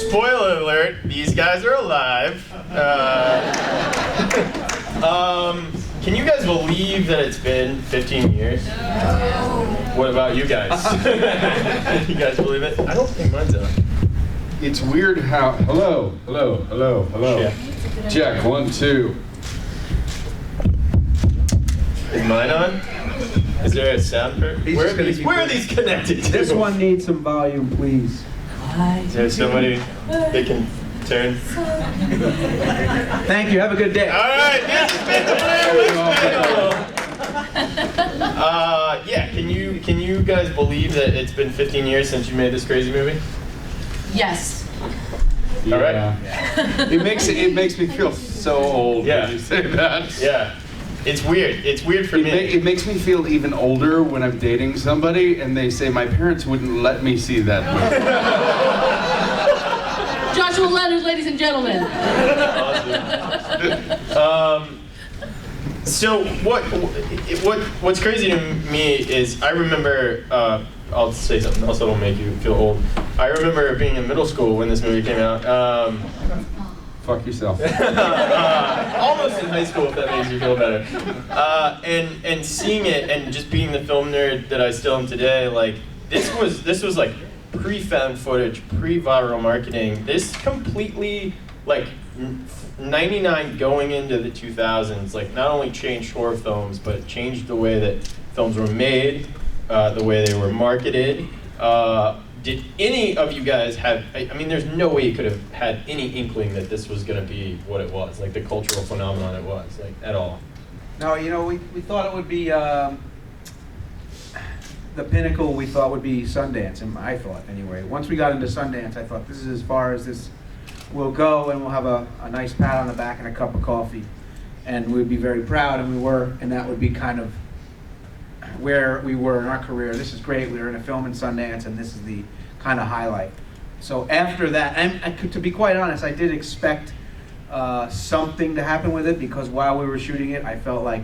Spoiler alert, these guys are alive. Can you guys believe that it's been 15 years? No. What about you guys? You guys believe it? I don't think mine's on. It's weird how, hello. Yeah. Check, 1, 2. Is mine on? Is there a sound for where are these connected to? This one needs some volume, please. Is there somebody that can turn? Thank you, have a good day. All right, this has been the Blair. Yeah, can you guys believe that it's been 15 years since you made this crazy movie? Yes. All right. It makes me feel so old when you say that. Yeah. It's weird. It's weird for me. It makes me feel even older when I'm dating somebody and they say my parents wouldn't let me see that movie. Joshua Leonard, ladies and gentlemen. Awesome. So what's crazy to me is I remember. I'll say something else that'll make you feel old. I remember being in middle school when this movie came out. Fuck yourself. Almost in high school, if that makes you feel better. And seeing it and just being the film nerd that I still am today, like this was like pre-found footage, pre-viral marketing. This completely like 99 going into the 2000s, like not only changed horror films, but changed the way that films were made, the way they were marketed. Did any of you guys have, I mean, there's no way you could have had any inkling that this was going to be what it was, like the cultural phenomenon it was, like at all? No, you know, we thought it would be, the pinnacle we thought would be Sundance, and I thought anyway. Once we got into Sundance, I thought this is as far as this will go, and we'll have a nice pat on the back and a cup of coffee. And we'd be very proud, and we were, and that would be kind of where we were in our career. This is great, we were in a film in Sundance, and this is the kind of highlight. So after that, and to be quite honest, I did expect something to happen with it, because while we were shooting it, I felt like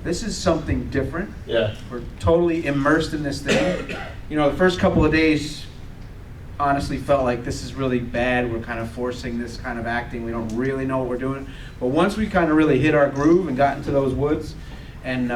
this is something different. Yeah. We're totally immersed in this thing. You know, the first couple of days honestly felt like this is really bad. We're kind of forcing this kind of acting. We don't really know what we're doing. But once we kind of really hit our groove and got into those woods and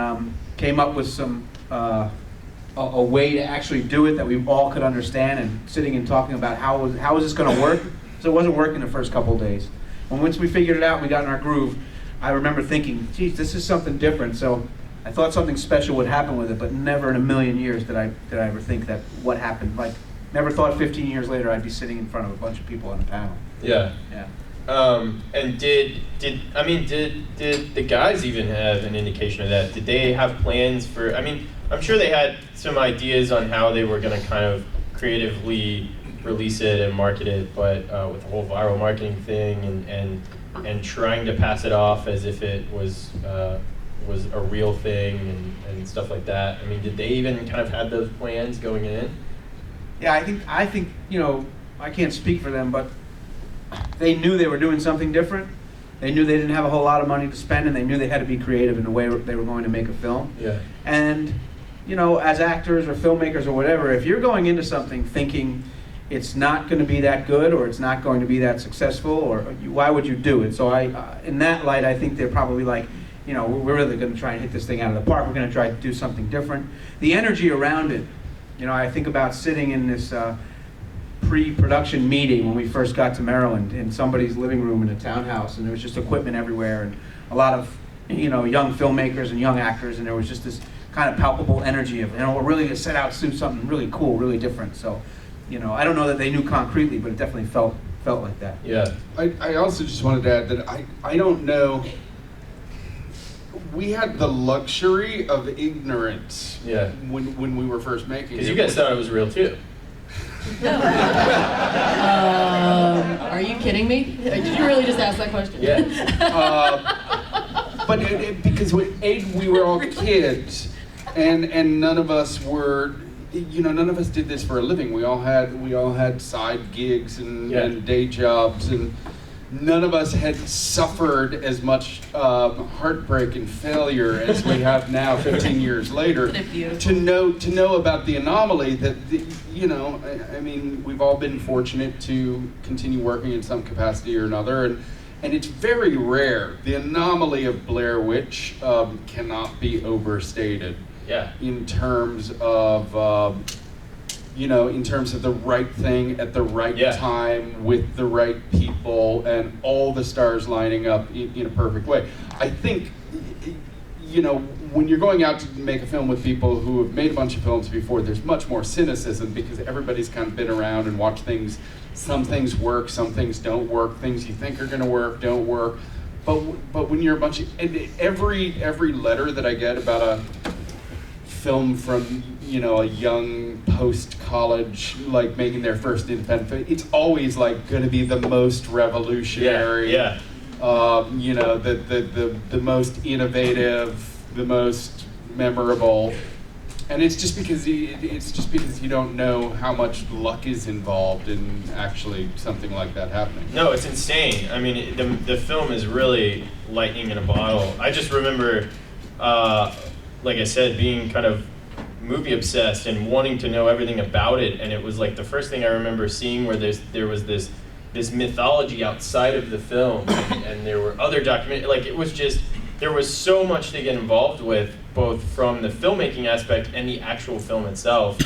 came up with some a way to actually do it that we all could understand, and sitting and talking about how is this going to work. So it wasn't working the first couple of days. And once we figured it out and we got in our groove, I remember thinking, geez, this is something different. So I thought something special would happen with it, but never in a million years did I ever think that what happened. Like, never thought 15 years later I'd be sitting in front of a bunch of people on a panel. Yeah. Yeah. And did the guys even have an indication of that? Did they have plans for, I mean, I'm sure they had some ideas on how they were going to kind of creatively release it and market it, but with the whole viral marketing thing and trying to pass it off as if it was a real thing and stuff like that. I mean, did they even kind of have those plans going in? Yeah, I think you know, I can't speak for them, but they knew they were doing something different. They knew they didn't have a whole lot of money to spend, and they knew they had to be creative in the way they were going to make a film. Yeah. And you know, as actors or filmmakers or whatever, if you're going into something thinking it's not going to be that good or it's not going to be that successful, or why would you do it? So in that light, I think they're probably like, you know, we're really going to try and hit this thing out of the park. We're going to try to do something different. The energy around it, you know, I think about sitting in this pre-production meeting when we first got to Maryland in somebody's living room in a townhouse, and there was just equipment everywhere and a lot of, you know, young filmmakers and young actors, and there was just this kind of palpable energy of, you know, we're really going to set out to do something really cool, really different. So, you know, I don't know that they knew concretely, but it definitely felt like that. Yeah. I also just wanted to add that I don't know, we had the luxury of ignorance when we were first making it. Because you guys thought it was real too. Are you kidding me? Did you really just ask that question? Yeah. But because we were all kids, and none of us were, you know, none of us did this for a living. We all had side gigs and day jobs, and none of us had suffered as much heartbreak and failure as we have now 15 years later to know about the anomaly that I mean, we've all been fortunate to continue working in some capacity or another, and it's very rare. The anomaly of Blair Witch cannot be overstated. Yeah. In terms of in terms of the right thing at the right time with the right people and all the stars lining up in a perfect way. I think, when you're going out to make a film with people who have made a bunch of films before, there's much more cynicism because everybody's kind of been around and watched things. Some things work, some things don't work. Things you think are going to work don't work. But when you're a bunch of every letter that I get about a film from a young post-college, like making their first independent film, it's always like going to be the most revolutionary, the most innovative, the most memorable, and it's just because you don't know how much luck is involved in actually something like that happening. No, it's insane. I mean, the film is really lightning in a bottle. I just remember, like I said, being kind of movie obsessed and wanting to know everything about it, and it was like the first thing I remember seeing where there was this mythology outside of the film, and there were other like it was just, there was so much to get involved with, both from the filmmaking aspect and the actual film itself.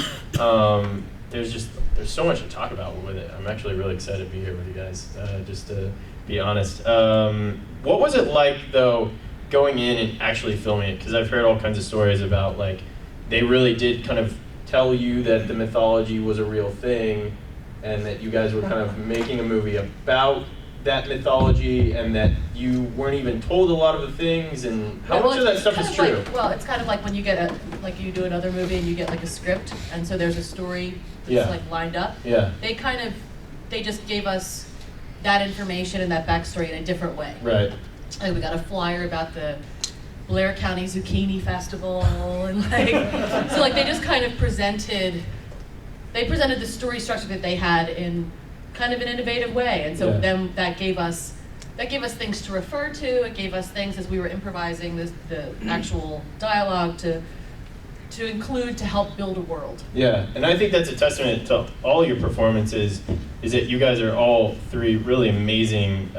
There's so much to talk about with it. I'm actually really excited to be here with you guys, just to be honest. What was it like though, going in and actually filming it? Because I've heard all kinds of stories about like, they really did kind of tell you that the mythology was a real thing, and that you guys were kind of making a movie about that mythology, and that you weren't even told a lot of the things, and how much of that stuff is true? It's kind of like when you get you do another movie and you get like a script, and so there's a story that's like lined up. Yeah. They just gave us that information and that backstory in a different way. Right. Like we got a flyer about the Blair County Zucchini Festival, and they just kind of presented the story structure that they had in kind of an innovative way, and so then that gave us things to refer to. It gave us things as we were improvising the actual dialogue to include, to help build a world. Yeah, and I think that's a testament to all your performances, is that you guys are all three really amazing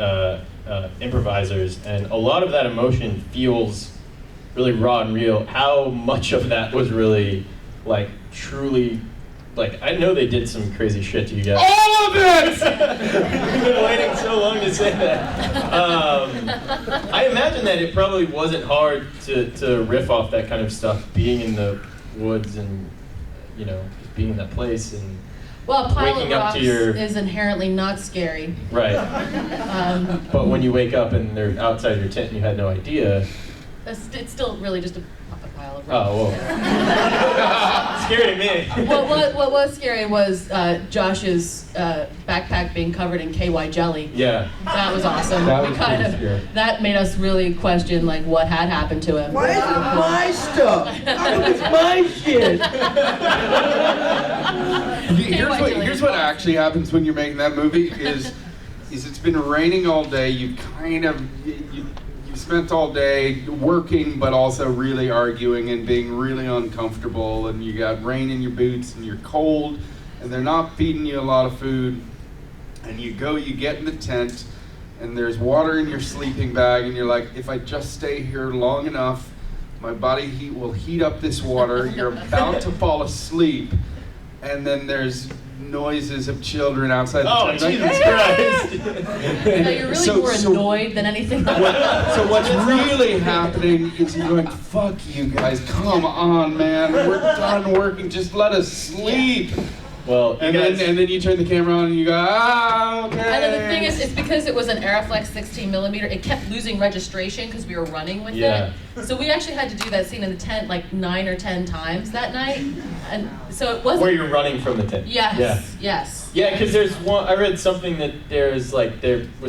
improvisers, and a lot of that emotion feels really raw and real. How much of that was really, like, truly, like, I know they did some crazy shit to you guys. All of it! You've been waiting so long to say that. I imagine that it probably wasn't hard to riff off that kind of stuff, being in the woods and, just being in that place and Well, a pile waking of up rocks to your... is inherently not scary. Right. But when you wake up and they're outside your tent and you had no idea... It's still really just a pile of rocks. Oh, well. Scary to me. What was scary was Josh's backpack being covered in KY jelly. Yeah. That was awesome. That was pretty scary. That made us really question like what had happened to him. Why is it my stuff? How come it's my shit? Here's what actually happens when you're making that movie is it's been raining all day. You spent all day working, but also really arguing and being really uncomfortable, and you got rain in your boots and you're cold, and they're not feeding you a lot of food, and you get in the tent, and there's water in your sleeping bag, and you're like, if I just stay here long enough, my body heat will heat up this water. You're about to fall asleep, and then there's noises of children outside the tent. Oh, Jesus Christ! No, you're really more annoyed than anything else. So what's really happening is you're going, fuck you guys, come on, man, we're done working, just let us sleep. Well, And then you turn the camera on and you go, okay. And then the thing is, it's because it was an Aeroflex 16mm, it kept losing registration because we were running with it. So we actually had to do that scene in the tent like 9 or 10 times that night. And so it wasn't. Where you're running from the tent. Yes. Yeah. Yes. Yeah, because there's one. I read something that there was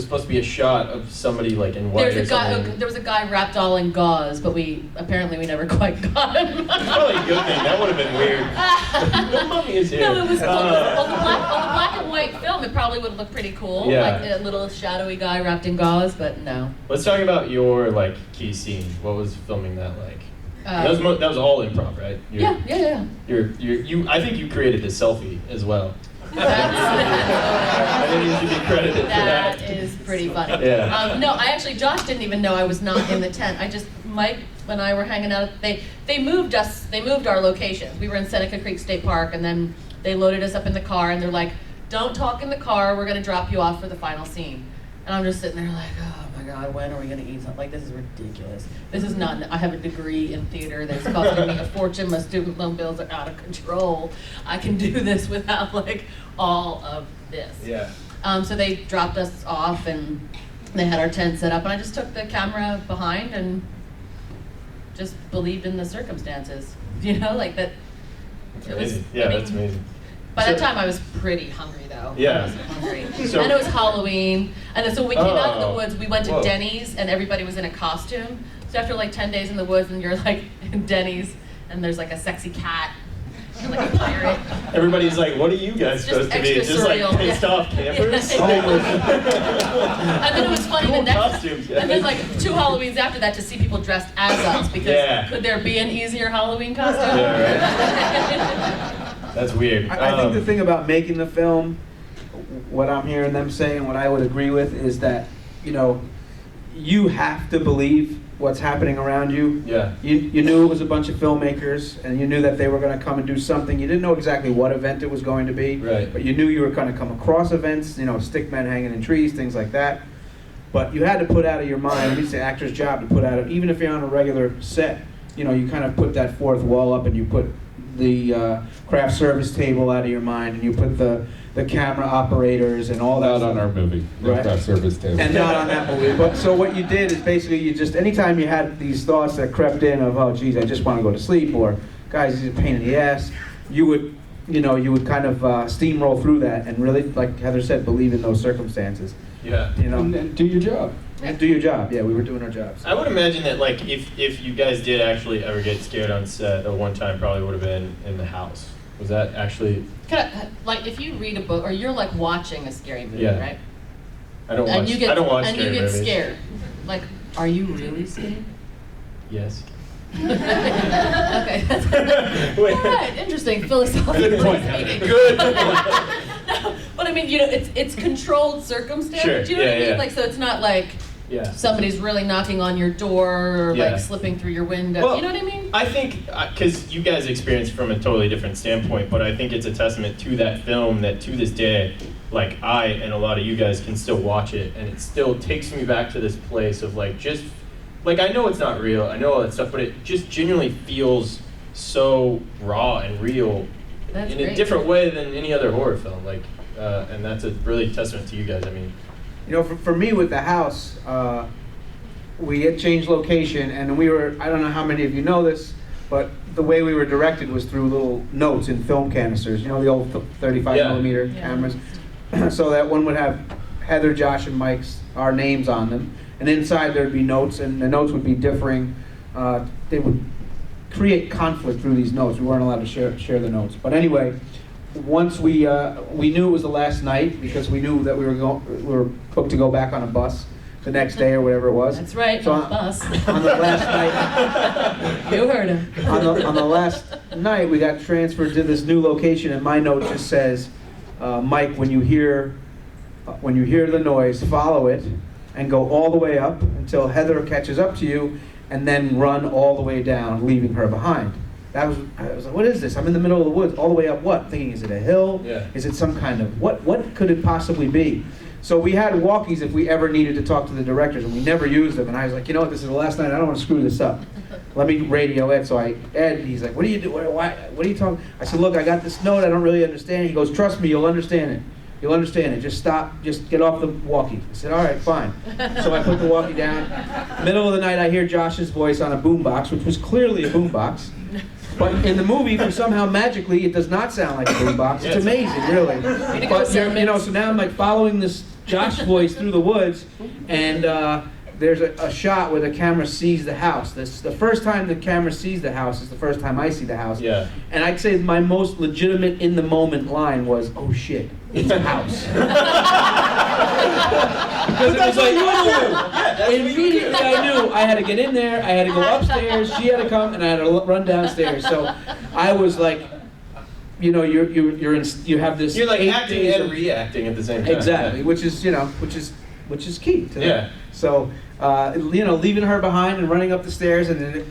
supposed to be a shot of somebody like in white or something. There was a guy wrapped all in gauze, but we never quite got him. It's probably a good thing. That would have been weird. The mummy is here. No, it was on the black and white film. It probably would look pretty cool, Yeah. like a little shadowy guy wrapped in gauze. But no. Let's talk about your like key scene. What was filming that like? That was all improv, right? Yeah. I think you created the selfie as well. I think you should be credited for that. That is pretty funny. Yeah. No, Josh didn't even know I was not in the tent. Mike and I were hanging out. They moved our locations. We were in Seneca Creek State Park, and then they loaded us up in the car, and they're like, "Don't talk in the car. We're gonna drop you off for the final scene." And I'm just sitting there like, oh my God, when are we gonna eat something? Like, this is ridiculous. This is not, I have a degree in theater that's costing me a fortune. My student loan bills are out of control. I can do this without like all of this. Yeah. So they dropped us off and they had our tent set up, and I just took the camera behind and just believed in the circumstances. You know, like that. That's amazing. That's amazing. By that time, I was pretty hungry, though. Yeah. I was hungry. So- And it was Halloween. And then, so we came out of the woods, we went to Whoa. Denny's, and everybody was in a costume. So after like 10 days in the woods, and you're like in Denny's, and there's like a sexy cat, and like a pirate. Everybody's like, what are you guys It's supposed to be? extra Just like surreal. pissed off campers? Yeah. And then it was funny Cool the next, costumes, guys. and then like 2 Halloweens after that to see people dressed as us, because Yeah. could there be an easier Halloween costume? Yeah, That's weird. I think the thing about making the film, what I'm hearing them say and what I would agree with is that, you know, you have to believe what's happening around you. Yeah. You knew it was a bunch of filmmakers, and you knew that they were going to come and do something. You didn't know exactly what event it was going to be, Right. but you knew you were going to come across events, you know, stick men hanging in trees, things like that. But you had to put out of your mind, it's the actor's job to put out of, even if you're on a regular set, you know, you kind of put that fourth wall up and you put the craft service table out of your mind, and you put the camera operators and all that Not stuff. on our movie, no Right. craft service table. And not on that movie. But so what you did is basically you just, anytime you had these thoughts that crept in of, oh geez, I just want to go to sleep, or guys, this is a pain in the ass, you would kind of steamroll through that and really, like Heather said, believe in those circumstances. Yeah. You know, And do your job. and do your job. Yeah, we were doing our jobs. I would imagine that like if you guys did actually ever get scared on set, one time probably would have been in the house. Was that actually? Like if you read a book, or you're like watching a scary movie, Yeah. right? I don't watch. And you get, I don't watch and scary you get movies. scared. Like, are you really scared? Yes. Okay. Wait. All right, interesting. Philosophically Good point. speaking. Good. No, but I mean, you know, it's controlled circumstance. Sure, Do you know what I yeah, mean? yeah. Like, so it's not like Yeah. somebody's really knocking on your door or Yeah. like slipping through your window. Well, you know what I mean? I think, because you guys experience from a totally different standpoint, but I think it's a testament to that film that to this day, like I and a lot of you guys can still watch it, and it still takes me back to this place of like just, like I know it's not real, I know all that stuff, but it just genuinely feels so raw and real That's in a great. different way than any other horror film. Like, and that's a really testament to you guys. I mean, You know, for me with the house, we had changed location, and we were, I don't know how many of you know this, but the way we were directed was through little notes in film canisters, you know, the old 35 Yeah. millimeter Yeah. cameras, so that one would have Heather, Josh, and Mike's, our names on them, and inside there'd be notes, and the notes would be differing, they would create conflict through these notes. We weren't allowed to share the notes. But anyway, once we knew it was the last night, because we knew that we were booked to go back on a bus the next day or whatever it was. That's right, So on the bus. On the last night, You heard him. on the last night, we got transferred to this new location, and my note just says, Mike, when you hear the noise, follow it and go all the way up until Heather catches up to you, and then run all the way down, leaving her behind. I was like, what is this? I'm in the middle of the woods, all the way up what? Thinking, is it a hill? Yeah. Is it some kind of, what could it possibly be? So we had walkies if we ever needed to talk to the directors, and we never used them. And I was like, you know what, this is the last night, I don't want to screw this up. Let me radio Ed. So he's like, what are you doing? What are you talking? I said, look, I got this note, I don't really understand it. He goes, trust me, you'll understand it. You'll understand it. Just stop, just get off the walkie. I said, all right, fine. So I put the walkie down. Middle of the night, I hear Josh's voice on a boombox, which was clearly a boombox. But in the movie, for somehow magically, it does not sound like a boombox. It's amazing, really. But so now I'm like following this Josh voice through the woods, and there's a shot where the camera sees the house. The first time the camera sees the house is the first time I see the house. Yeah. And I'd say my most legitimate in the moment line was, "Oh shit, it's a house." Because it was like, immediately I knew I had to get in there, I had to go upstairs, she had to come, and I had to run downstairs. So I was like, you have this. You're like 8 acting days and of- reacting at the same time. Exactly, Yeah. which is key to that. Yeah. So, leaving her behind and running up the stairs, and then,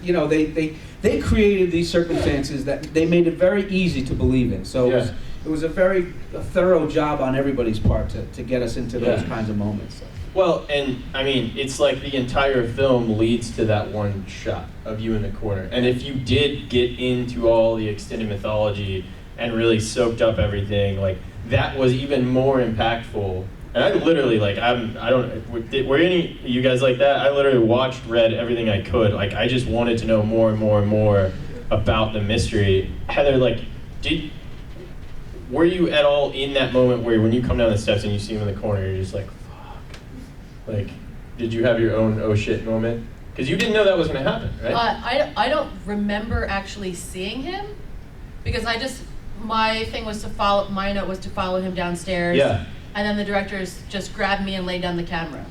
they created these circumstances that they made it very easy to believe in. So it was a very thorough job on everybody's part to get us into those kinds of moments. So. Well, and I mean, it's like the entire film leads to that one shot of you in the corner. And if you did get into all the extended mythology and really soaked up everything, like that was even more impactful. And I literally, like, were any of you guys like that? I literally read everything I could. Like, I just wanted to know more and more and more about the mystery. Heather, like, were you at all in that moment where when you come down the steps and you see him in the corner, you're just like, fuck? Like, did you have your own oh shit moment? Because you didn't know that was going to happen, right? I don't remember actually seeing him, because my note was to follow him downstairs. Yeah. And then the directors just grabbed me and laid down the camera.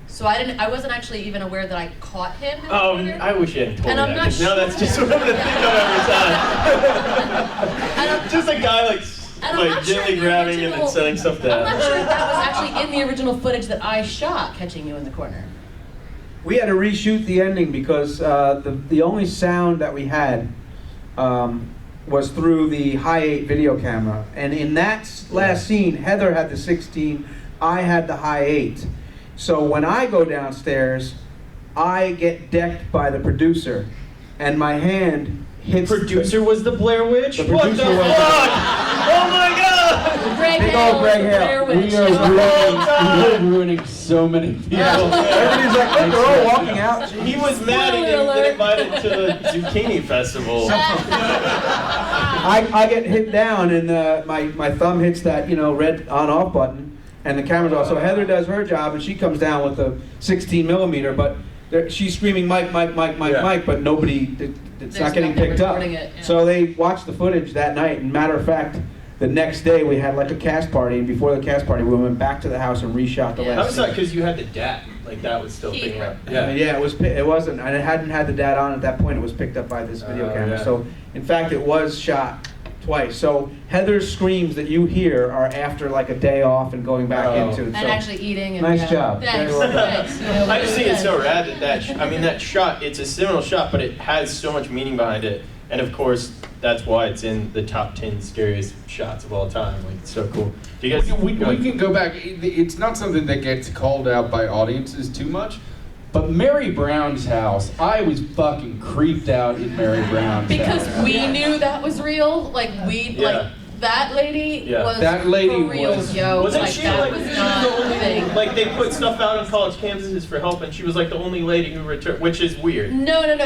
So I wasn't actually even aware that I caught him in the corner. I wish you hadn't told me And I'm that, not 'cause now that's just what I'm going to think of every time. Just a guy like gently grabbing and then setting stuff down. I'm not sure if that was actually in the original footage that I shot, catching you in the corner. We had to reshoot the ending because the only sound that we had was through the high 8 video camera. And in that last scene, Heather had the 16, I had the high 8. So when I go downstairs, I get decked by the producer, and my hand hits... Producer was the Blair Witch? The What the producer was- fuck? Oh my god! Greg Big Hale old Greg was the Hale. Blair Witch. We are ruining so many people. Everybody's like, look, they're all walking out. He was mad he didn't get invited to the Zucchini Festival. I get hit down, and my thumb hits that red on-off button, and the camera's off. So Heather does her job, and she comes down with a 16 millimeter, but she's screaming Mike, Mike, Mike, Mike, Mike, but nobody, it's There's not getting nothing picked up. recording it, yeah. So they watched the footage that night, and matter of fact, the next day we had like a cast party, and before the cast party we went back to the house and reshot the Yeah. How last was that? scene. Because you had the DAT. Like that was still picking up. Yeah, it wasn't, and it hadn't had the data on at that point. It was picked up by this video camera. yeah. So, in fact, it was shot twice. So Heather's screams that you hear are after like a day off and going back into it. And So, actually eating. And nice job. Thanks. Very well done. Thanks. I just think it's so rad that shot, it's a seminal shot, but it has so much meaning behind it. And of course, that's why it's in the top 10 scariest shots of all time. Like, it's so cool. Do you guys? We can go back. It's not something that gets called out by audiences too much, but Mary Brown's house, I was fucking creeped out in Mary Brown's Because house. we knew that was real. Like that lady was That lady for real, was- yo. Wasn't like, she that like was she was not the a only thing. like they put stuff out on college campuses for help, and she was like the only lady who returned, which is weird. No. It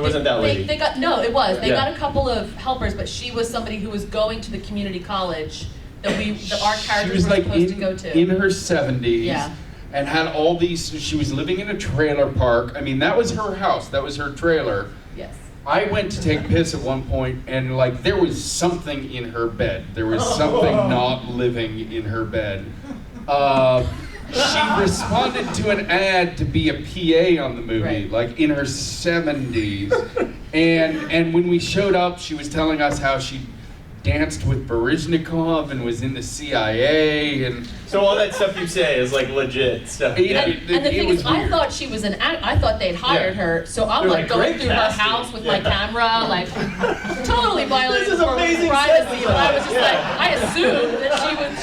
wasn't that lady. They got They Yeah. got a couple of helpers, but she was somebody who was going to the community college that our She characters was were like supposed to go to. in her 70s. Yeah. And had all these. She was living in a trailer park. I mean, that was her house. That was her trailer. Yes. I went to take piss at one point, and like there was something in her bed. There was something not living in her bed. She responded to an ad to be a PA on the movie, Right. like in her 70s. And when we showed up, she was telling us how she danced with Baryshnikov and was in the CIA and. So all that stuff you say is like legit stuff. Yeah. And the It thing was is, I weird. thought she was I thought they'd hired Yeah. her, so I'm They're like like, going "Great through casting." her house with Yeah. my camera, like totally violating This is corporate amazing privacy. set But I was just design. like, I assumed that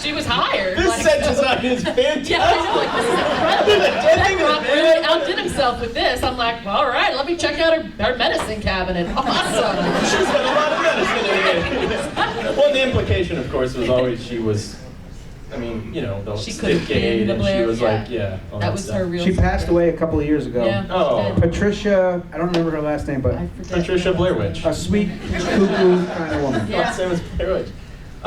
she was hired. This like, set design is fantastic. Yeah, I know, like this is incredible. Ben Rock really outdid himself with this. I'm like, well, all right, let me check out her medicine cabinet. Awesome. She's got a lot of medicine in here. Well, the implication, of course, was always she was I mean, you know, the She could have been Stickgate, the and she Blair, was like, yeah. all That was stuff. her real. She passed away a couple of years ago. Yeah. Oh. she did. Patricia, I don't remember her last name, but I forget. Patricia Blair Witch. a sweet, cuckoo kind of woman. Yeah. Same as Blair Witch. There,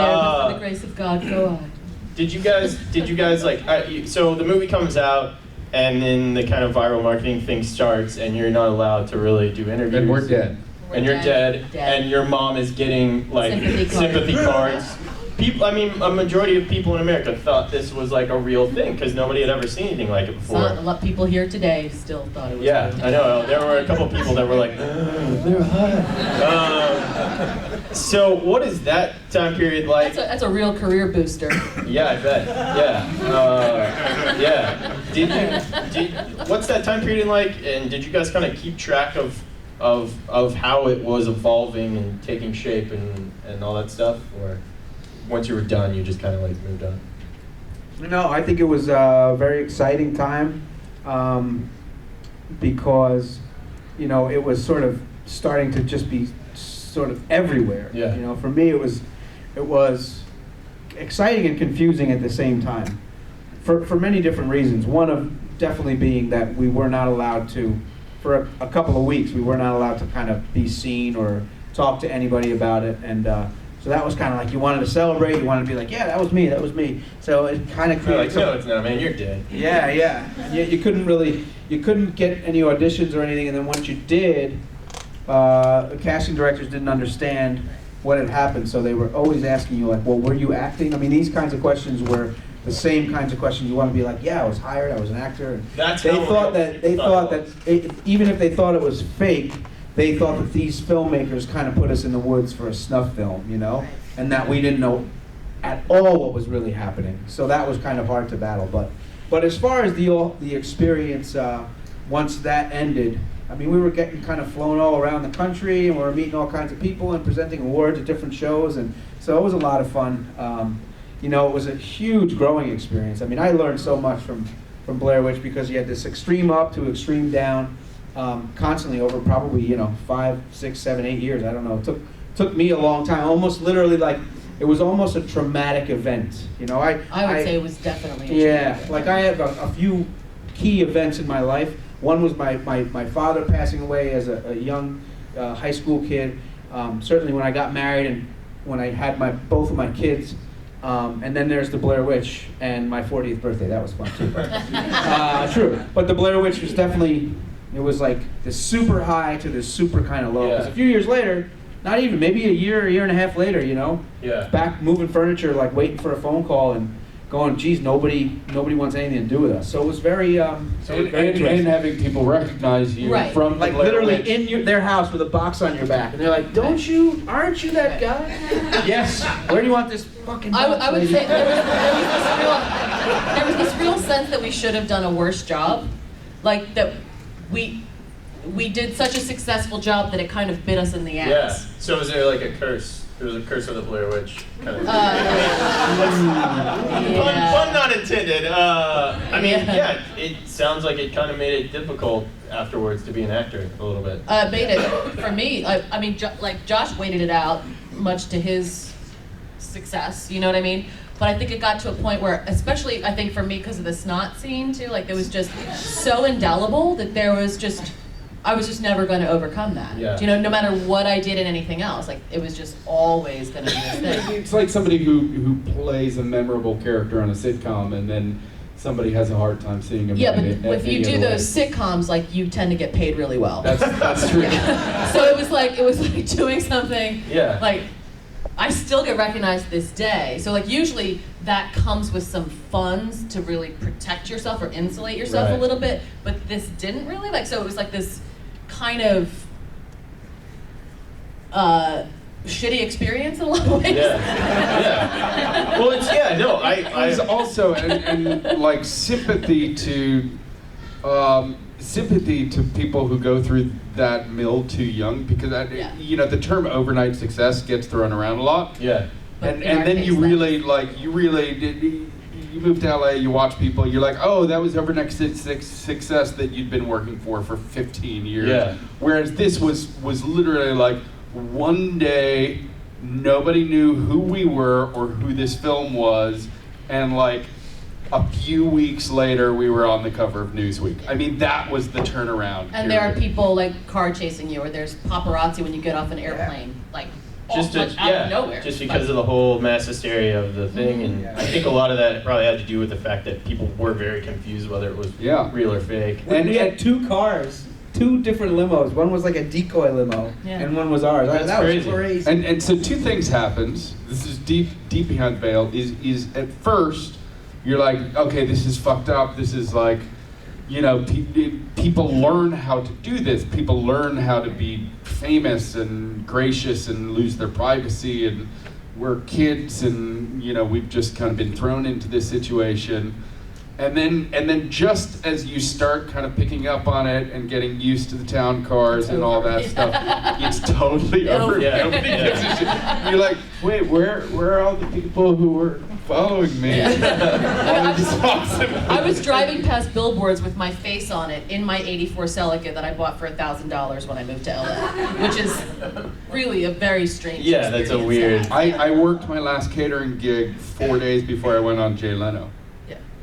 but for the grace of God, go on. Did you guys like, so the movie comes out, and then the kind of viral marketing thing starts, and you're not allowed to really do interviews. And we're dead. And you're dead, Dead. and your mom is getting like Sympathy cards. People, I mean, a majority of people in America thought this was like a real thing because nobody had ever seen anything like it It's before. not, a lot of people here today still thought it was. Yeah, real. I know. There were a couple people that were like, they're hot. So what is that time period like? That's a real career booster. Yeah, I bet. Yeah. Yeah. What's that time period like? And did you guys kind of keep track of how it was evolving and taking shape and all that stuff? Or once you were done, you just kind of like moved on? No, I think it was a very exciting time because, you know, it was sort of starting to just be sort of everywhere. Yeah. You know, for me, it was exciting and confusing at the same time, for many different reasons. One of definitely being that we were not allowed to, for a couple of weeks, we were not allowed to kind of be seen or talk to anybody about it, and so that was kind of like you wanted to celebrate, you wanted to be like, yeah, that was me. So it kind of created. Like, no, it's not, man. You're dead. Yeah. You couldn't get any auditions or anything, and then once you did, the casting directors didn't understand what had happened, so they were always asking you like, well, were you acting? I mean, these kinds of questions were the same kinds of questions you want to be like, yeah, I was hired, I was an actor. And That's they how thought real- that even if they thought it was fake, they thought that these filmmakers kind of put us in the woods for a snuff film, you know, and that we didn't know at all what was really happening. So that was kind of hard to battle. But as far as the experience, once that ended, I mean, we were getting kind of flown all around the country, and we were meeting all kinds of people and presenting awards at different shows, and so it was a lot of fun. You know, it was a huge growing experience. I mean, I learned so much from Blair Witch because you had this extreme up to extreme down, constantly over probably 5, 6, 7, 8 years. I don't know. It took me a long time. Almost literally like it was almost a traumatic event. You know, I would say it was definitely. like I have a few key events in my life. One was my father passing away as a young high school kid. Certainly when I got married and when I had both of my kids. And then there's the Blair Witch and my 40th birthday. That was fun too. True. But the Blair Witch was definitely, it was like this super high to this super kind of low. Yeah. 'Cause a few years later, not even, maybe a year and a half later, Yeah. back moving furniture, like waiting for a phone call and going, geez, nobody wants anything to do with us. So it was very, And having people recognize you Right. from the like Blair literally Witch. in their house with a box on your back, and they're like, aren't you that guy? Yes. Where do you want this fucking box? I would lady? say there was this real sense that we should have done a worse job, like that we did such a successful job that it kind of bit us in the ass. Yeah. So is there like a curse? There was a curse of the Blair Witch. Kind of. Pun not intended. I mean, yeah, it sounds like it kind of made it difficult afterwards to be an actor a little bit. Made it for me. I mean, like Josh waited it out, much to his success. You know what I mean? But I think it got to a point where, especially I think for me, because of the snot scene too, like it was just so indelible that I was just never going to overcome that. Yeah. You know, no matter what I did in anything else, like it was just always going to be this thing. It's like somebody who plays a memorable character on a sitcom, and then somebody has a hard time seeing him. Yeah, but in if you any do other those sitcoms, like you tend to get paid really well. That's true. So it was like doing something. Yeah. Like I still get recognized this day. So like usually that comes with some funds to really protect yourself or insulate yourself Right. a little bit, but this didn't really. Like so it was like this kind of shitty experience in a lot of ways. Yeah. Well, it's There's also and like sympathy to people who go through that mill too young, because Yeah. the term overnight success gets thrown around a lot. Yeah. But And in our then case, you move to LA, you watch people, you're like, oh, that was overnight success that you'd been working for 15 years. Yeah. Whereas this was literally like one day, nobody knew who we were or who this film was, and like a few weeks later we were on the cover of Newsweek. I mean, that was the turnaround. And there are people like car chasing you, or there's paparazzi when you get off an airplane, like Just out of nowhere. just because of the whole mass hysteria of the thing, and I think a lot of that probably had to do with the fact that people were very confused whether it was real or fake. And we had 2 cars, 2 different limos. One was like a decoy limo, and one was ours. That's that crazy. was crazy. And so 2 things happened. This is deep behind the veil. Is at first you're like, okay, this is fucked up. This is like, you know, people learn how to do this. People learn how to be famous and gracious and lose their privacy, and we're kids, and you know, we've just kind of been thrown into this situation. And then just as you start kind of picking up on it and getting used to the town cars and all that stuff, it's totally over. Nobody gives a shit. You're like, wait, where are all the people who were following me? I was driving past billboards with my face on it in my '84 Celica that I bought for $1,000 when I moved to LA, which is really a very strange experience. That's a weird. I worked my last catering gig 4 days before I went on Jay Leno.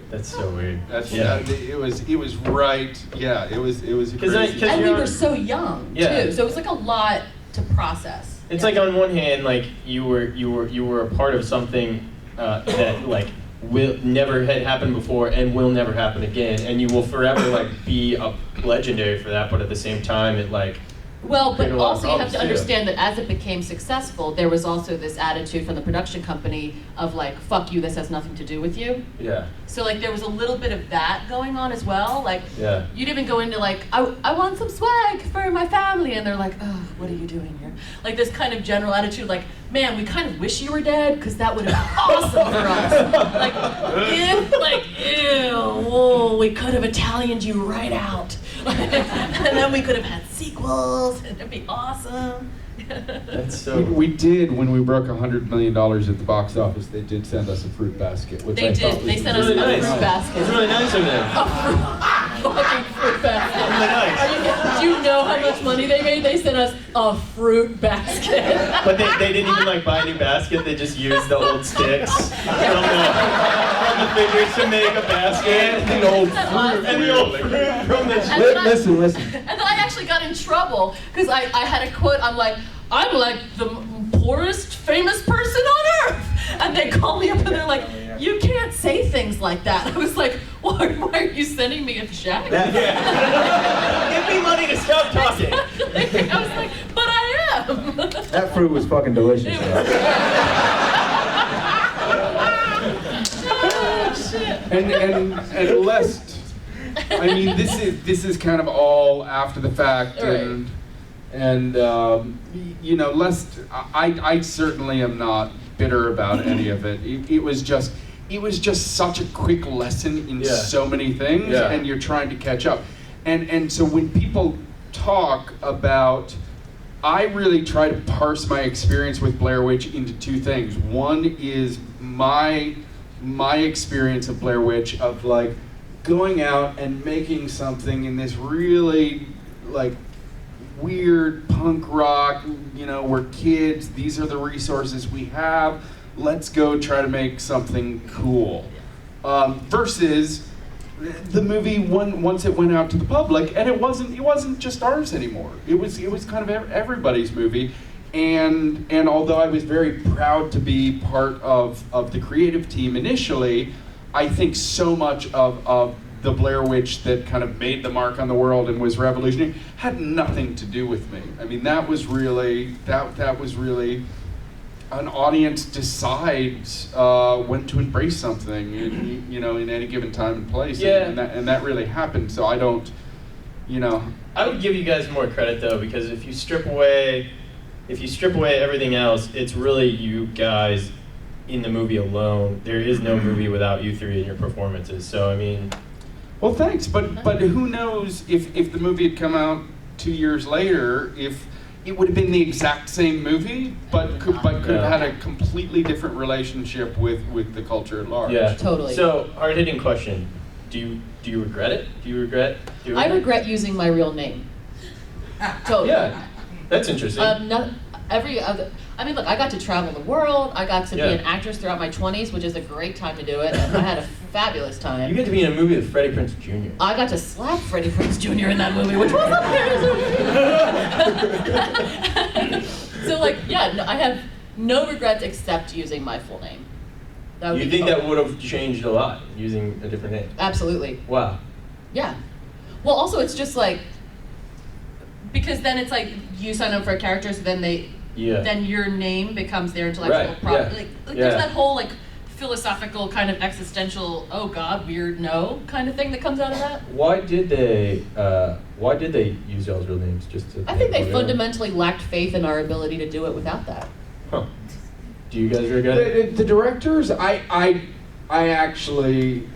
That's so weird. It was right. Yeah, it was crazy. And we were so young too, so it was like a lot to process. It's like on one hand, like you were a part of something that like will never had happened before and will never happen again, and you will forever like be a legendary for that. But at the same time, it like. Well, but also you have to understand that as it became successful, there was also this attitude from the production company of like, fuck you, this has nothing to do with you. Yeah. So like there was a little bit of that going on as well. Like you'd even go into like, I want some swag for my family, and they're like, oh, what are you doing here? Like this kind of general attitude, like, man, we kind of wish you were dead because that would have been awesome for us. Like, if like, ew, whoa, we could have Italianed you right out. And then we could have had sequels, and it'd be awesome. That's so. We did, when we broke $100 million at the box office, they did send us a fruit basket, which They I thought did. was They sent us really a nice. fruit basket. It's really nice of them. Fucking fruit basket. Really nice. Do you know how much money they made? They sent us a fruit basket. But they didn't even like buy a new basket. They just used the old sticks from the figures to make a basket. And the old And the old fruit from the. Listen. And then I actually got in trouble because I had a quote. I'm like the poorest famous person on earth. And they call me up and they're like, you can't say things like that. I was like, why are you sending me a check? Give me money to stop talking. Exactly. I was like, but I am. That fruit was fucking delicious. Oh, shit. and lest, I mean, this is kind of all after the fact, Right. and you know, lest I certainly am not bitter about any of it. It was just such a quick lesson in so many things, and you're trying to catch up, and so when people talk about, I really try to parse my experience with Blair Witch into 2 things. One is my experience of Blair Witch, of like going out and making something in this really like weird punk rock, you know, we're kids, these are the resources we have, let's go try to make something cool. Versus the movie once it went out to the public, and it wasn't just ours anymore. It was kind of everybody's movie. And although I was very proud to be part of the creative team initially, I think so much of the Blair Witch that kind of made the mark on the world and was revolutionary had nothing to do with me. I mean, that was really an audience decides when to embrace something, you know, in any given time and place, and that really happened. So I don't, you know. I would give you guys more credit though, because if you strip away everything else, it's really you guys in the movie alone. There is no movie without you 3 in your performances. So I mean. Well, thanks, but who knows if the movie had come out 2 years later, if it would have been the exact same movie, but could have had a completely different relationship with the culture at large. Yeah, Totally. So, hard-hitting question: Do you regret it? Do you regret doing it? I regret using my real name. Totally. Yeah, that's interesting. I mean, look, I got to travel the world. I got to be Yeah. an actress throughout my 20s, which is a great time to do it. And I had a fabulous time. You get to be in a movie with Freddie Prinze Jr. I got to slap Freddie Prinze Jr. in that movie, which was hilarious. So, like, yeah, no, I have no regrets except using my full name. That would You be think cool. that would have changed a lot using a different name? Absolutely. Wow. Yeah. Well, also, it's just like, because then it's like you sign up for a character, so then then your name becomes their intellectual Right, property. yeah, Like yeah. there's that whole like philosophical kind of existential, oh God, weird, no kind of thing that comes out of that. Why did they use y'all's real names just to? I think they whatever? fundamentally lacked faith in our ability to do it without that. Huh. Do you guys regret it? The directors, I actually,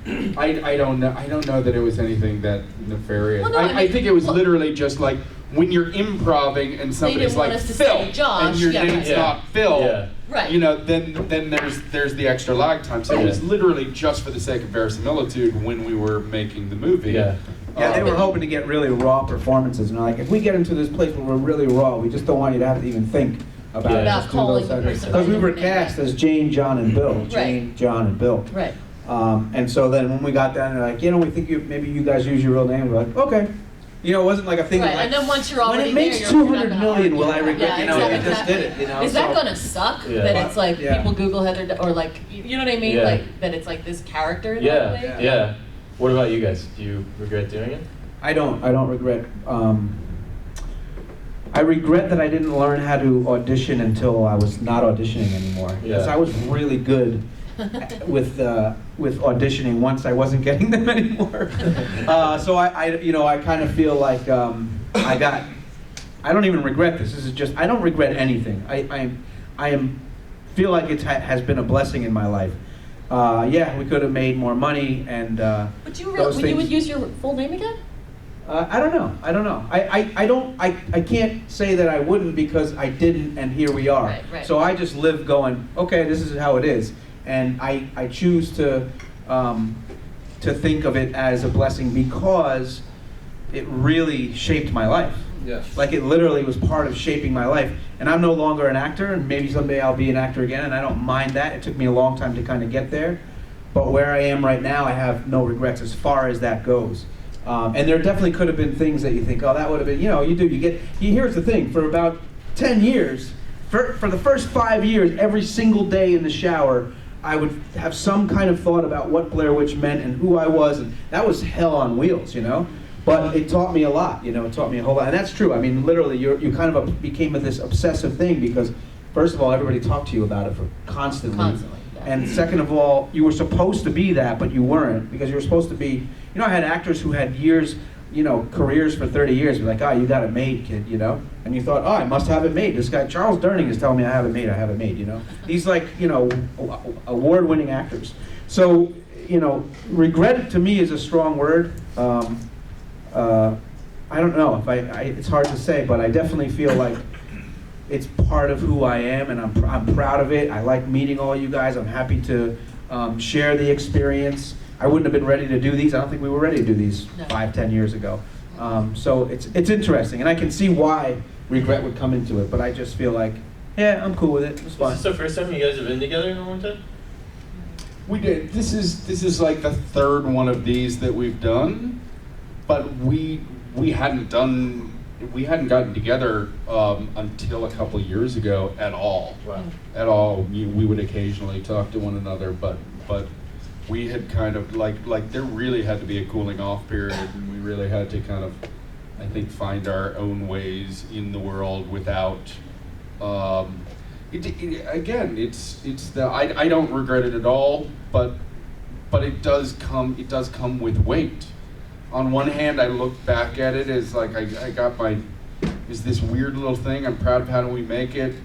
I don't know. I don't know that it was anything that nefarious. Well, no, I I mean, think it was well- literally just like when you're improving and somebody's didn't want like us to Phil, say Josh, and your yeah, name's right. not Phil. Yeah. Right. You know, then there's the extra lag time. So it was Yeah. literally just for the sake of verisimilitude when we were making the movie. Yeah. Yeah, they were hoping to get really raw performances, and they're like, if we get into this place where we're really raw, we just don't want you to have to even think about Yeah. it. About Just do calling those the types- person Because we by were their name. cast as Jane, John, and Bill. Jane, John, and Bill. Right. And so then when we got down, they're like, we think maybe you guys use your real name. We're like, okay. You know, it wasn't like a thing Right, like, and then once you're when already it makes there, you're not 200 gonna million, will I argue. regret, Yeah, you know, exactly. we just did it, you know. Is that so- gonna suck? Yeah. That it's like Yeah. people Google Heather, or like, you know what I mean? Yeah. Like that it's like this character that Yeah. way. Yeah. What about you guys? Do you regret doing it? I don't regret. I regret that I didn't learn how to audition until I was not auditioning anymore. Because Yeah. I was really good with auditioning once I wasn't getting them anymore. So I kind of feel like I don't even regret this. This is just, I don't regret anything. Feel like it has been a blessing in my life. Yeah, we could have made more money and. But you those you things- would use your full name again? I don't know. I can't say that I wouldn't because I didn't, and here we are. Right. So I just live going, okay, this is how it is, and I choose to think of it as a blessing because it really shaped my life. Yes. Like it literally was part of shaping my life. And I'm no longer an actor, and maybe someday I'll be an actor again, and I don't mind that. It took me a long time to kind of get there. But where I am right now, I have no regrets as far as that goes. And there definitely could have been things that you think, oh, that would have been, here's the thing, for about 10 years, for the first 5 years, every single day in the shower, I would have some kind of thought about what Blair Witch meant and who I was, and that was hell on wheels, you know? But it taught me a lot, it taught me a whole lot. And that's true. I mean, literally, you kind of became this obsessive thing because, first of all, everybody talked to you about it constantly. Constantly, yeah. And second of all, you were supposed to be that, but you weren't because you were supposed to be, I had actors who had years, careers for 30 years, be like, you got it made, kid, And you thought, I must have it made. This guy, Charles Durning, is telling me I have it made, These like, award-winning actors. So, regret to me is a strong word. I don't know if it's hard to say, but I definitely feel like it's part of who I am, and I'm proud of it. I like meeting all you guys. I'm happy to share the experience. I wouldn't have been ready to do these. I don't think we were ready to do these No. 5-10 years ago. So it's interesting, and I can see why regret would come into it. But I just feel like, yeah, I'm cool with it. It's Is fine. this the first time you guys have been together in a long time? We did. This is like the third one of these that we've done, but we hadn't gotten together until a couple years ago at all. Wow. At all. We would occasionally talk to one another, but we had kind of like there really had to be a cooling off period, and we really had to kind of, I think, find our own ways in the world without. Again, it's the I don't regret it at all, but it does come with weight. On one hand, I look back at it as like I got is this weird little thing. I'm proud of how we made it.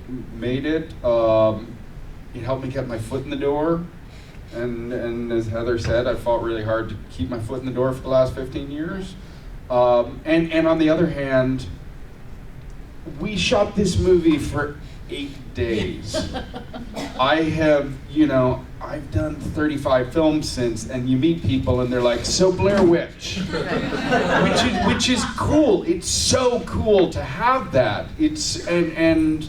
It helped me get my foot in the door, and as Heather said, I fought really hard to keep my foot in the door for the last 15 years. And on the other hand, we shot this movie for 8 days. I've done 35 films since, and you meet people and they're like, so Blair Witch, which is cool. It's so cool to have that. And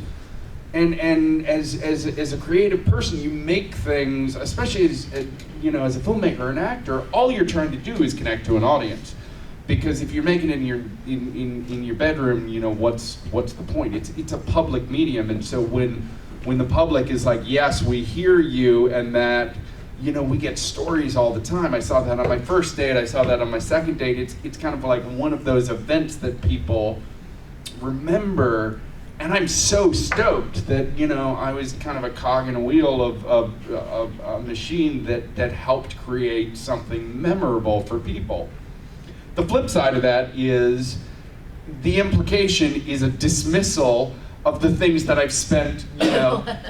And as a creative person, you make things, especially as as a filmmaker or an actor, all you're trying to do is connect to an audience. Because if you're making it in your bedroom, what's the point? It's a public medium, and so when the public is like, yes, we hear you, and that we get stories all the time. I saw that on my first date. I saw that on my second date. It's kind of like one of those events that people remember. And I'm so stoked that I was kind of a cog in a wheel of a machine that helped create something memorable for people. The flip side of that is the implication is a dismissal of the things that I've spent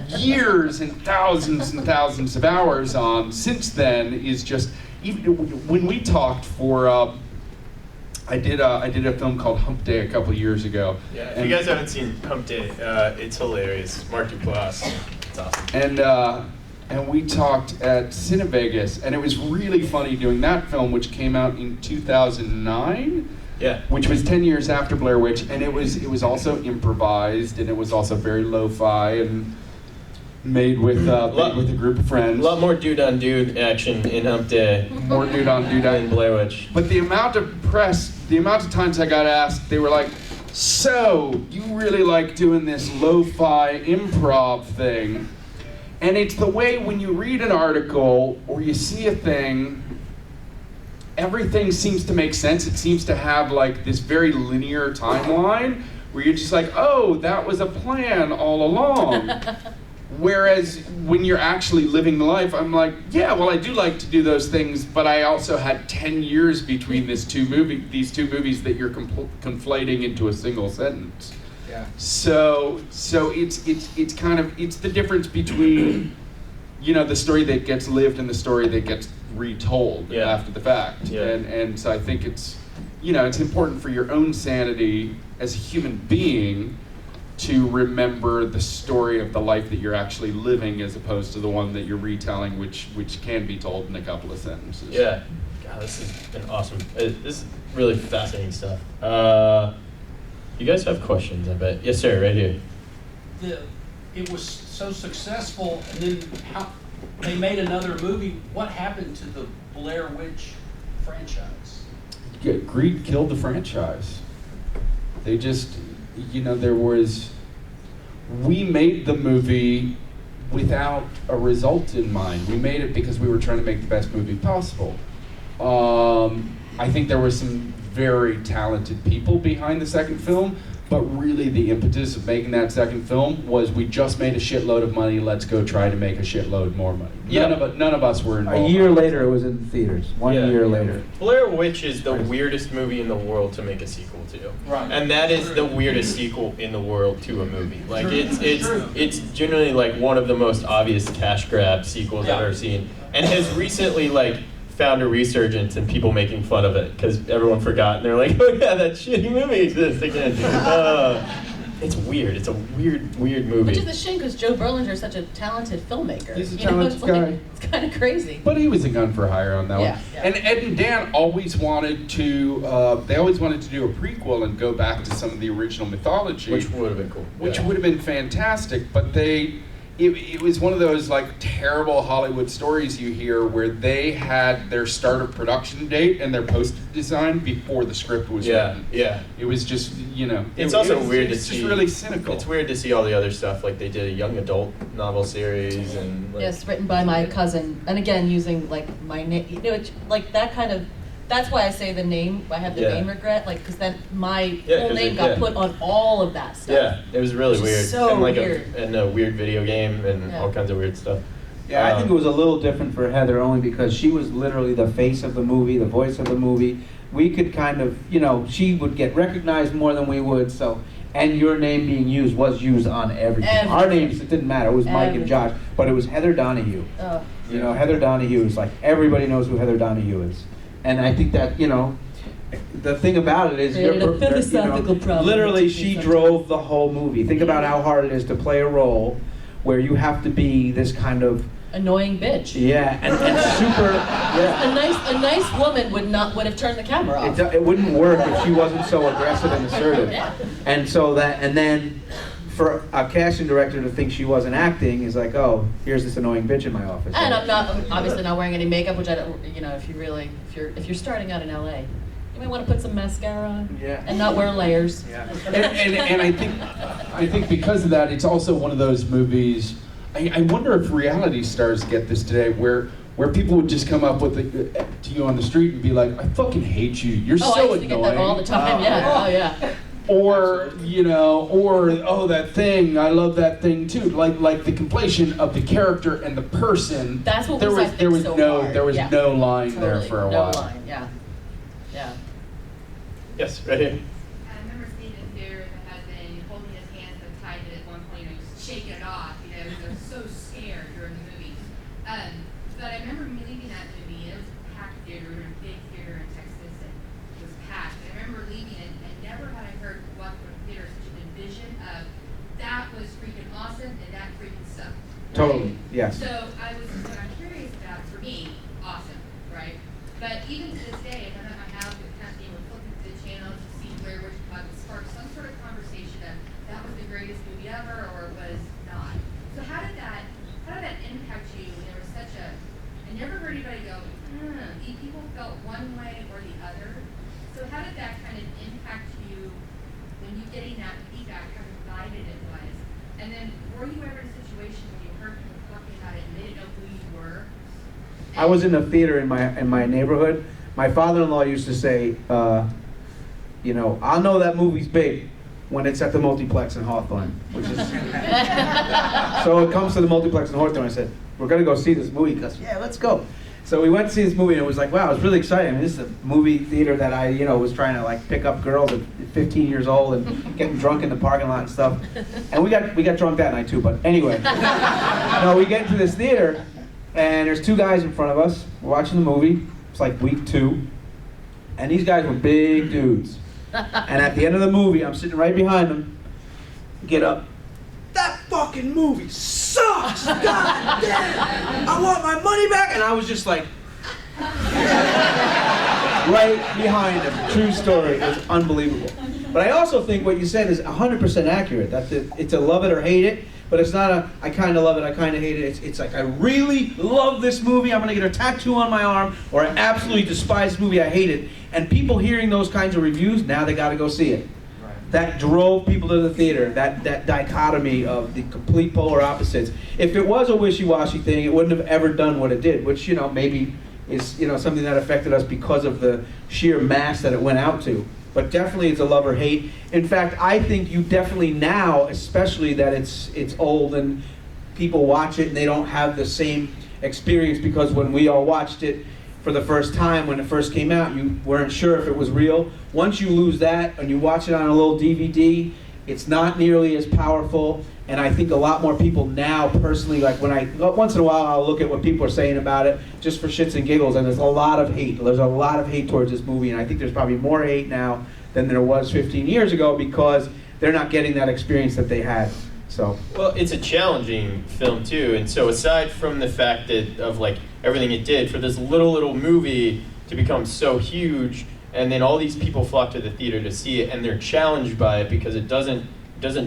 years and thousands of hours on since then. Is just even when we talked for. I did a film called Hump Day a couple years ago. Yeah, if you guys haven't seen Hump Day, it's hilarious. Mark Duplass, it's awesome. And we talked at Cine Vegas, and it was really funny doing that film, which came out in 2009. Yeah. Which was 10 years after Blair Witch, and it was also improvised, and it was also very lo-fi and made with a group of friends. A lot more dude on dude action in Hump Day. More dude on dude in Blair Witch. But the amount of times I got asked, they were like, so, you really like doing this lo-fi improv thing? And it's the way when you read an article or you see a thing, everything seems to make sense. It seems to have like this very linear timeline where you're just like, oh, that was a plan all along. Whereas when you're actually living the life, I'm like, yeah, well, I do like to do those things, but I also had 10 years between these two movies that you're conflating into a single sentence. Yeah. So it's kind of the difference between the story that gets lived and the story that gets retold after the fact. Yeah. And so I think it's it's important for your own sanity as a human being to remember the story of the life that you're actually living as opposed to the one that you're retelling, which can be told in a couple of sentences. Yeah. God, this has been awesome. This is really fascinating stuff. You guys have questions, I bet. Yes, sir, right here. It was so successful, and then they made another movie. What happened to the Blair Witch franchise? Greed killed the franchise. They just... we made the movie without a result in mind. We made it because we were trying to make the best movie possible. I think there were some very talented people behind the second film, but really the impetus of making that second film was we just made a shitload of money, let's go try to make a shitload more money. None of us were involved. A year later it was in theaters. One year later. Blair Witch is the weirdest movie in the world to make a sequel to. Right. And that is the weirdest sequel in the world to a movie. Like it's generally like one of the most obvious cash grab sequels I've ever seen. And has recently found a resurgence and people making fun of it because everyone forgot and they're like, oh yeah, that shitty movie exists again. It's weird. It's a weird movie. Which is a shame because Joe Berlinger is such a talented filmmaker. He's a talented guy. It's kind of crazy. But he was a gun for hire on that one. Yeah. And Ed and Dan always wanted to. They always wanted to do a prequel and go back to some of the original mythology, Which would have been cool. Which would have been fantastic, but it was one of those terrible Hollywood stories you hear where they had their start of production date and their poster design before the script was written. Yeah. It was just, It's also weird to it's see. It's just really cynical. It's weird to see all the other stuff, like they did a young adult novel series and Yes, written by my cousin, and again using my name. That kind of. That's why I say the name. I have the name regret, because then my full name got put on all of that stuff. Yeah, it was really weird. So and weird. And a weird video game and all kinds of weird stuff. Yeah, I think it was a little different for Heather only because she was literally the face of the movie, the voice of the movie. We could kind of, she would get recognized more than we would, and your name being used was used on everything. Our names, it didn't matter. It was Mike and Josh, but it was Heather Donahue. Oh. Heather Donahue is everybody knows who Heather Donahue is. And I think that, the thing about it is, literally she drove the whole movie. Think about how hard it is to play a role where you have to be this kind of annoying bitch. Yeah, and super. Yeah. A nice woman would have turned the camera off. It wouldn't work if she wasn't so aggressive and assertive. Yeah. And then for a casting director to think she wasn't acting is like, oh, here's this annoying bitch in my office. And I'm obviously not wearing any makeup, which I don't, if you're starting out in LA, you might want to put some mascara on. Yeah. And not wear layers. Yeah. And I think because of that, it's also one of those movies. I wonder if reality stars get this today, where people would just come up with to you on the street and be like, "I fucking hate you. You're I so used to annoying." get that all the time. Yeah. Oh yeah. Or oh, that thing, I love that thing too. Like the completion of the character and the person. That's what there was, was I think, there was so no hard. there was Yeah. no line there Totally. for a No while. line. Yeah. Yeah. Yes, right here. I remember seeing in theater the husband holding his hands so tight that at one point, just shaking it off, because they're so scared during the movie. But I remember me leaving that movie, and it was a packed theater, we were in a big theater in Texas, and it was packed. And I remember leaving it, and never had I heard walk from the theater such an envision of, that was freaking awesome, and that freaking sucked. Right? Totally, yes. So what I'm curious about, for me, awesome, right? But even to this day, if I'm at my house with company, we're flipping through the channels to see Blair Witch Project spark some sort of conversation of that was the greatest movie ever or it was not. So how did that impact you when there was such a, I never heard anybody go, people felt one way or the other. So how did that kind of impact you when you getting that feedback, how divided it was? And then were you ever in a situation when you heard people talking about it and they didn't know who you were? I was in a theater in my neighborhood. My father-in-law used to say, I'll know that movie's big when it's at the multiplex in Hawthorne, which is. So it comes to the multiplex in Hawthorne. I said, we're gonna go see this movie. He goes, yeah, let's go. So we went to see this movie, and it was like, wow, it was really exciting. I mean, this is a movie theater that I, was trying to like pick up girls at 15 years old and getting drunk in the parking lot and stuff. And we got drunk that night too. But anyway, no, we get into this theater. And there's two guys in front of us. We're watching the movie. It's like week 2. And these guys were big dudes. And at the end of the movie, I'm sitting right behind them. Get up. That fucking movie sucks! God damn! I want my money back! And I was just like... right behind him. True story. It was unbelievable. But I also think what you said is 100% accurate. That it's a love it or hate it. But it's not a, I kind of love it, I kind of hate it. It's like, I really love this movie, I'm going to get a tattoo on my arm, or I absolutely despise this movie, I hate it. And people hearing those kinds of reviews, now they got to go see it. Right. That drove people to the theater, that dichotomy of the complete polar opposites. If it was a wishy-washy thing, it wouldn't have ever done what it did, which, maybe is, something that affected us because of the sheer mass that it went out to. But definitely it's a love or hate. In fact, I think you definitely now, especially that it's old and people watch it and they don't have the same experience, because when we all watched it for the first time, when it first came out, you weren't sure if it was real. Once you lose that and you watch it on a little DVD, it's not nearly as powerful. And I think a lot more people now, personally, like once in a while I'll look at what people are saying about it, just for shits and giggles, and there's a lot of hate. There's a lot of hate towards this movie, and I think there's probably more hate now than there was 15 years ago, because they're not getting that experience that they had. So. Well, it's a challenging film too, and so aside from the fact of like everything it did for this little movie to become so huge, and then all these people flock to the theater to see it, and they're challenged by it because it doesn't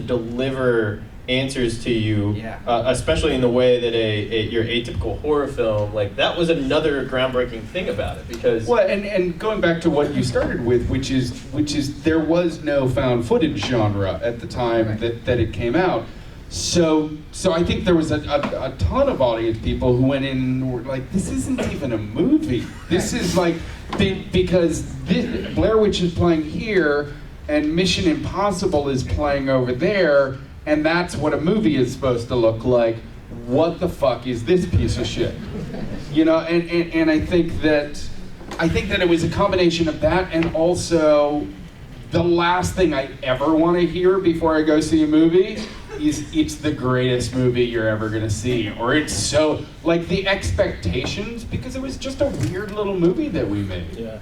deliver answers to you, especially in the way that your atypical horror film, like that was another groundbreaking thing about it, because and going back to what you started with, which is there was no found footage genre at the time that it came out, so I think there was a ton of audience people who went in and were like, this isn't even a movie, this is like, because Blair Witch is playing here and Mission Impossible is playing over there, and that's what a movie is supposed to look like. What the fuck is this piece of shit? And I think that it was a combination of that, and also the last thing I ever want to hear before I go see a movie is it's the greatest movie you're ever gonna see, or it's so, like, the expectations, because it was just a weird little movie that we made. Yeah.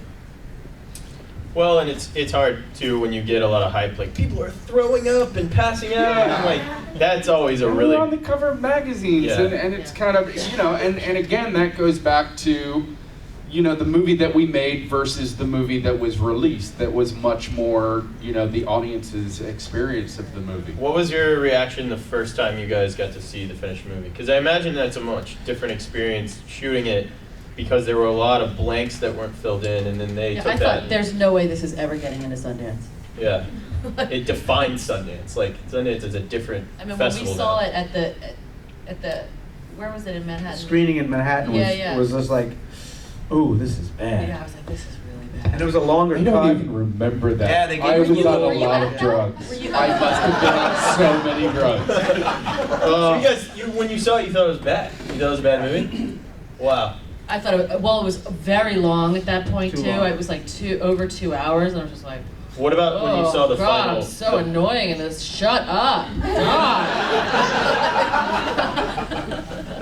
Well, and it's hard too when you get a lot of hype, like people are throwing up and passing out. Yeah. And like that's always a really on the cover of magazines, and it's kind of, and again that goes back to, you know, the movie that we made versus the movie that was released, that was much more, you know, the audience's experience of the movie. What was your reaction the first time you guys got to see the finished movie? Because I imagine that's a much different experience shooting it, because there were a lot of blanks that weren't filled in, and then they Yeah, took I that. thought there's no way this is ever getting into Sundance. Yeah, it defined Sundance. Like Sundance is a different I mean, when we festival saw now. it at the, where was it in Manhattan? Screening in Manhattan was, Yeah, yeah. was just like, ooh, this is bad. Yeah, I was like, this is really bad. And it was a longer I don't cut. even remember that. Yeah, they gave I you- was on Were a you lot at of that? drugs. Were you I at must have been on so many drugs. So you guys, when you saw it, you thought it was bad. You thought it was a bad movie? Wow. I thought it was very long at that point Too too. long. It was like over 2 hours, and I was just like, What about when you saw the God, final? I'm so annoying in this. Shut up, God.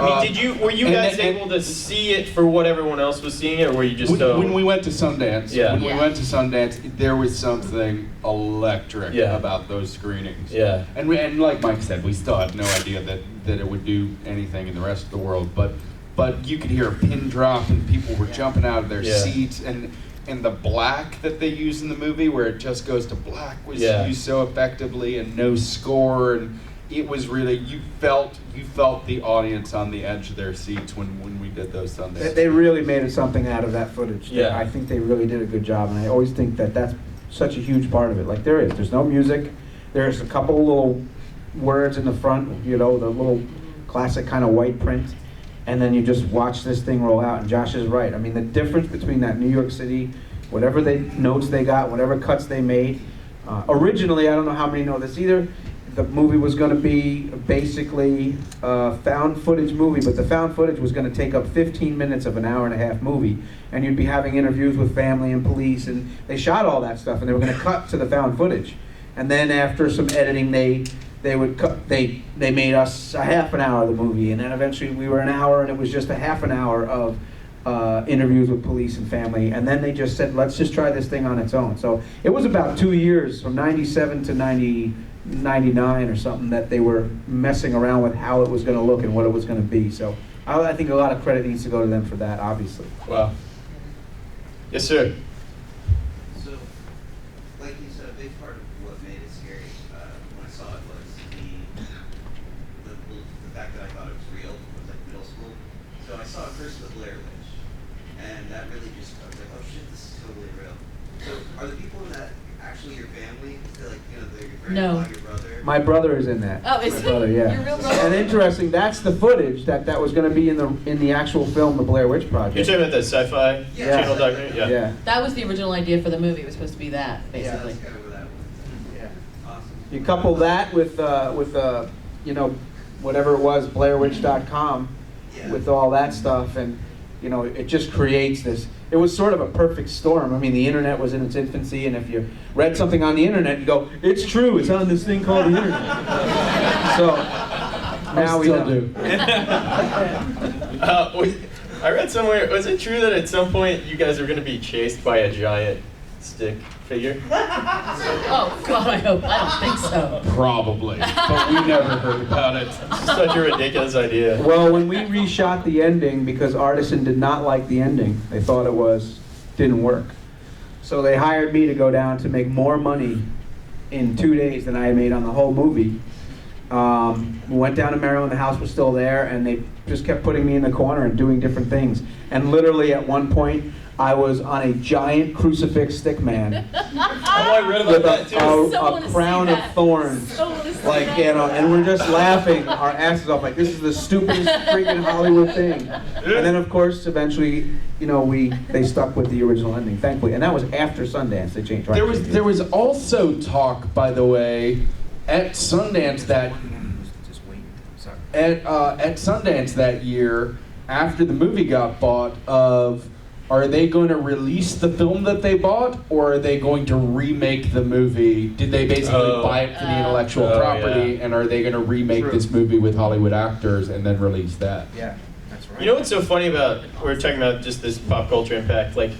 I mean, were you and guys then- able to see it for what everyone else was seeing it, or were you just When we went to Sundance, Yeah. when we Yeah. went to Sundance, there was something electric Yeah. about those screenings. Yeah. And like Mike said, we still had no idea that it would do anything in the rest of the world, but you could hear a pin drop and people were jumping out of their Yeah. seats, and the black that they use in the movie, where it just goes to black, was Yeah. used so effectively, and no score, and it was really, you felt the audience on the edge of their seats when we did those Sundance. They really made it something out of that footage. Yeah. I think they really did a good job, and I always think that that's such a huge part of it. Like there's no music, there's a couple little words in the front, you know, the little classic kind of white print, and then you just watch this thing roll out. And Josh is right. I mean, the difference between that New York City, whatever notes they got, whatever cuts they made. Originally, I don't know how many know this either, the movie was going to be basically a found footage movie, but the found footage was going to take up 15 minutes of an hour and a half movie, and you'd be having interviews with family and police, and they shot all that stuff, and they were going to cut to the found footage. And then after some editing, they would cut, they made us a half an hour of the movie, and then eventually we were an hour, and it was just a half an hour of interviews with police and family, and then they just said, let's just try this thing on its own. So it was about 2 years, from 97 to 99 or something, that they were messing around with how it was going to look and what it was going to be. So I think a lot of credit needs to go to them for that, obviously. Wow. Yes, sir. So, like you said, a big part of what made it scary when I saw it was the fact that I thought it was real. It was like middle school. So I saw first the Blair Witch, and that really just, I was like, oh shit, this is totally real. So are the people in that actually your family? They're like, you know, they're your grandpa, No. your brother? My brother is in that. Oh, is My he? brother, yeah. Your real brother? And interesting, that's the footage that was going to be in the actual film, The Blair Witch You're Project. talking about the sci-fi Yeah. channel documentary? Yeah. Yeah. That was the original idea for the movie. It was supposed to be that, Yeah, basically. that's kind of where that went. Yeah. Awesome. You couple that with you know, whatever it was, BlairWitch.com, Yeah. with all that stuff, and you know, it just creates this. It was sort of a perfect storm. I mean, the internet was in its infancy, and if you read something on the internet, you go, "It's true. It's on this thing called the internet." So now we still know. do. I read somewhere, was it true that at some point you guys were going to be chased by a giant stick figure? Oh, God, I hope. I don't think so. Probably, but we never heard about it. It's such a ridiculous idea. Well, when we reshot the ending, because Artisan did not like the ending, they thought didn't work. So they hired me to go down to make more money in 2 days than I had made on the whole movie. We went down to Maryland, the house was still there, and they just kept putting me in the corner and doing different things. And literally at one point, I was on a giant crucifix stick man Oh, I read about with that too. So a wanna see crown of that. thorns. So wanna see Like, that. you know, and we're just laughing our asses off, like, this is the stupidest freaking Hollywood thing. And then, of course, eventually, you know, they stuck with the original ending, thankfully. And that was after Sundance, they changed. There was also talk, by the way, at Sundance that at Sundance that year, after the movie got bought, of are they going to release the film that they bought, or are they going to remake the movie? Did they basically buy it for the intellectual Oh, property, yeah. and are they going to remake True. this movie with Hollywood actors and then release that? Yeah, that's right. You know what's so funny about, we were talking about just this pop culture impact, like,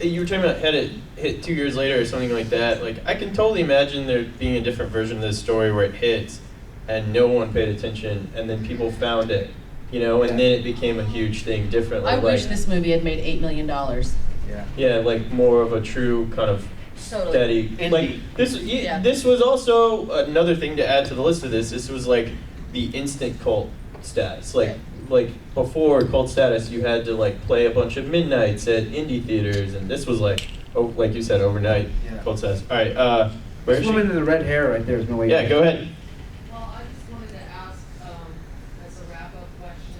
you were talking about had it hit 2 years later or something like that, like, I can totally imagine there being a different version of this story where it hits and no one paid attention, and then people found it, you know, and then it became a huge thing differently. I wish like, this movie had made $8 million. Yeah, like more of a true kind of Totally. steady. Like this, this was also another thing to add to the list of this. This was like the instant cult status. Like before cult status, you had to like play a bunch of midnights at indie theaters, and this was like, oh, like you said, overnight cult status. All right, where is This she? woman in the red hair right there is no way. Yeah, go ahead. Well, I just wanted to ask, as a wrap-up question,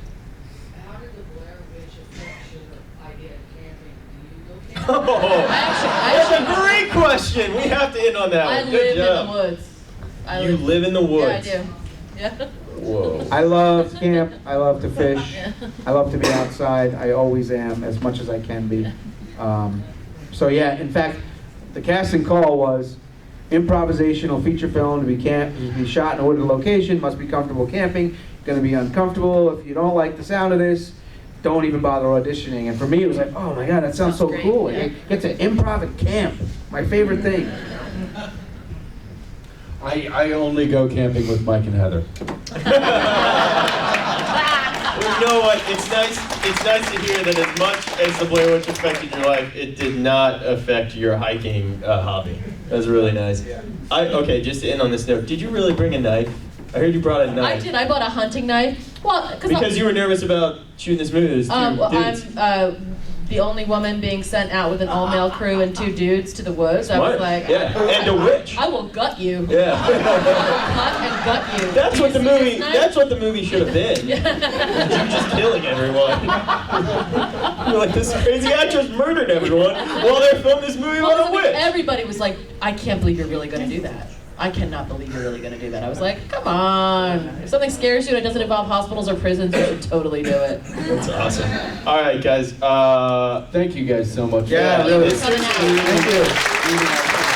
how did the Blair Witch affect your idea of camping? Do you go camping? Oh, that's a great question. We have to end on that I one. live Good job. in the woods. You live in the woods. Yeah, I do. Yeah. Whoa. I love to camp. I love to fish. Yeah. I love to be outside. I always am, as much as I can be. So yeah, in fact, the casting call was improvisational feature film to be shot in a wooded location, must be comfortable camping, going to be uncomfortable. If you don't like the sound of this, don't even bother auditioning. And for me, it was like, oh my God, that sounds so Great, cool. yeah. I get to improv at camp. My favorite thing. I only go camping with Mike and Heather. Well, you know what? It's nice to hear that as much as the Blair Witch affected your life, it did not affect your hiking hobby. That was really nice. Okay, just to end on this note, did you really bring a knife? I heard you brought a I knife. did. I bought a hunting knife. Well, Because you were nervous about shooting this movie. There's two dudes. I'm the only woman being sent out with an all-male crew and 2 dudes to the woods. I was Smart. like, Yeah, and a witch. I will gut you. Yeah. Cut and gut you. That's Do what you the see this movie. knife? That's what the movie should have been. You just killing everyone. You're like, this crazy actress murdered everyone while they're filming this movie Well, with a witch. everybody was like, I can't believe you're really going to do that. I cannot believe you're really going to do that. I was like, come on. If something scares you and it doesn't involve hospitals or prisons, you should totally do it. That's awesome. All right, guys. Thank you guys so much. Yeah, Thank you really. for coming out. Thank you.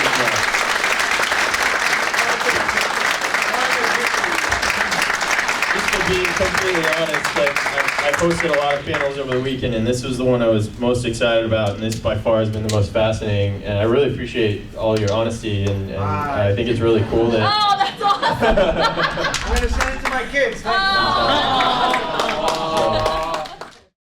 Just to be completely honest, like I posted a lot of panels over the weekend, and this was the one I was most excited about, and this by far has been the most fascinating. And I really appreciate all your honesty, and I think it's really cool that. Oh, that's awesome. I'm going to send it to my kids. Oh.